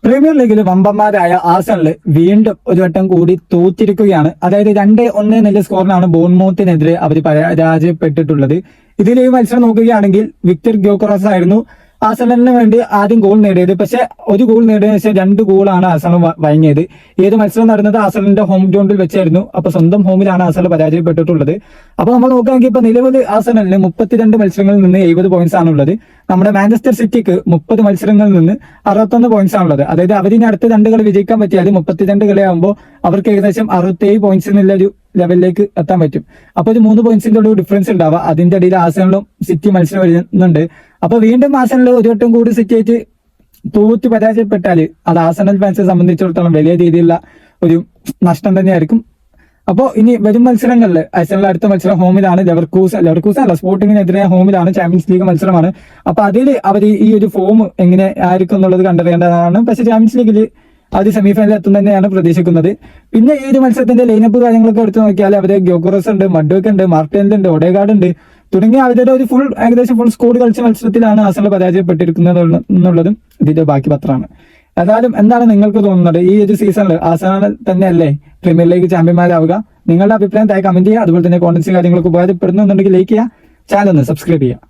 Premier ലീഗിൽ വമ്പന്മാരായ Arsenal വീണ്ടും ഒരു വട്ടം കൂടി തോറ്റിരിക്കുകയാണ്. അതായത് 2-1 എന്നുള്ള സ്കോറിനാണ് ബോൺമൗത്തിനെതിരെ അവർ പരാജയപ്പെട്ടിട്ടുള്ളത്. ഇതിൽ ഈ മത്സരം നോക്കുകയാണെങ്കിൽ വിക്ടർ ഗ്യോക്കറസ് ആയിരുന്നു ആഴ്സണലിന് വേണ്ടി ആദ്യം ഗോൾ നേടിയത്. പക്ഷെ ഒരു ഗോൾ നേടിയതിനു ശേഷം 2 ഗോളാണ് ആഴ്സണൽ വഴങ്ങിയത്. ഏത് മത്സരം നടന്നത് ആഴ്സണലിന്റെ ഹോം ഗ്രൗണ്ടിൽ വെച്ചായിരുന്നു. അപ്പൊ സ്വന്തം ഹോമിലാണ് ആഴ്സണൽ പരാജയപ്പെട്ടിട്ടുള്ളത്. അപ്പൊ നമ്മൾ നോക്കുകയാണെങ്കിൽ ഇപ്പൊ നിലവിൽ ആഴ്സണലിന് 32 മത്സരങ്ങളിൽ നിന്ന് 70 പോയിന്റ്സ് ആണുള്ളത്. നമ്മുടെ മാഞ്ചസ്റ്റർ സിറ്റിക്ക് 30 മത്സരങ്ങളിൽ നിന്ന് 61 പോയിന്റ്സ് ആണുള്ളത്. അതായത് അവരിന് അടുത്ത 2 കളി വിജയിക്കാൻ പറ്റിയാൽ 32 കളിയാകുമ്പോൾ അവർക്ക് ഏകദേശം 67 പോയിന്റ്സ് എന്നുള്ള ഒരു ലെവലിലേക്ക് എത്താൻ പറ്റും. അപ്പൊ ഒരു 3 പോയിന്റ്സിന്റെ ഒരു ഡിഫറൻസ് ഉണ്ടാവുക. അതിന്റെ ഇടയിൽ ആഴ്സണലും സിറ്റി മത്സരം വരുന്നുണ്ട്. അപ്പൊ വീണ്ടും ആഴ്സണൽ ഒരു വട്ടം കൂടി സിറ്റി ആയിട്ട് തോറ്റ് പരാജയപ്പെട്ടാൽ അത് ആഴ്സണൽ ഫാൻസിനെ സംബന്ധിച്ചിടത്തോളം വലിയ രീതിയിലുള്ള ഒരു നഷ്ടം തന്നെയായിരിക്കും. അപ്പോൾ ഇനി വരും മത്സരങ്ങളിൽ ആഴ്സണൽ അടുത്ത മത്സരം ഹോമിലാണ്. ലെവർകൂസൻ അല്ല, സ്പോർട്ടിങ്ങിനെതിരെ ഹോമിലാണ്. ചാമ്പ്യൻസ് ലീഗ് മത്സരമാണ്. അപ്പൊ അതിൽ അവർ ഈ ഒരു ഫോം എങ്ങനെ ആയിരിക്കും എന്നുള്ളത് കണ്ടറിയേണ്ടതാണ്. പക്ഷെ ചാമ്പ്യൻസ് ലീഗിൽ അത് സെമിഫൈനലിൽ എത്തും തന്നെയാണ് പ്രതീക്ഷിക്കുന്നത്. പിന്നെ ഈ ഒരു മത്സരത്തിന്റെ ലൈനപ്പ് കാര്യങ്ങളൊക്കെ എടുത്തു നോക്കിയാൽ അവര് ഗ്യോക്കറസ് ഉണ്ട്, മഡ്വെക്ക് ഉണ്ട്, മാർട്ടിനൽ ഉണ്ട്, ഒഡേഗാർഡ് ഉണ്ട് തുടങ്ങിയ അവരുടെ ഒരു ഏകദേശം ഫുൾ സ്കോഡ് കളിച്ച മത്സരത്തിലാണ് ആഴ്സണൽ പരാജയപ്പെട്ടിരിക്കുന്നത് എന്നുള്ളതും ഇതിന്റെ ബാക്കി പത്രമാണ്. ഏതായാലും എന്താണ് നിങ്ങൾക്ക് തോന്നുന്നത്? ഈ ഒരു സീസണിൽ ആഴ്സണൽ തന്നെയല്ലേ പ്രീമിയർ ലീഗ് ചാമ്പ്യന്മാരാവുക? നിങ്ങളുടെ അഭിപ്രായം താഴെ കമന്റ് ചെയ്യുക. അതുപോലെ തന്നെ കോൺടന്റ്സ് കാര്യങ്ങളൊക്കെ ഉപകാരപ്പെടുന്നുണ്ടെങ്കിൽ ലൈക്ക് ചെയ്യുക, ചാനൽ ഒന്ന് സബ്സ്ക്രൈബ് ചെയ്യുക.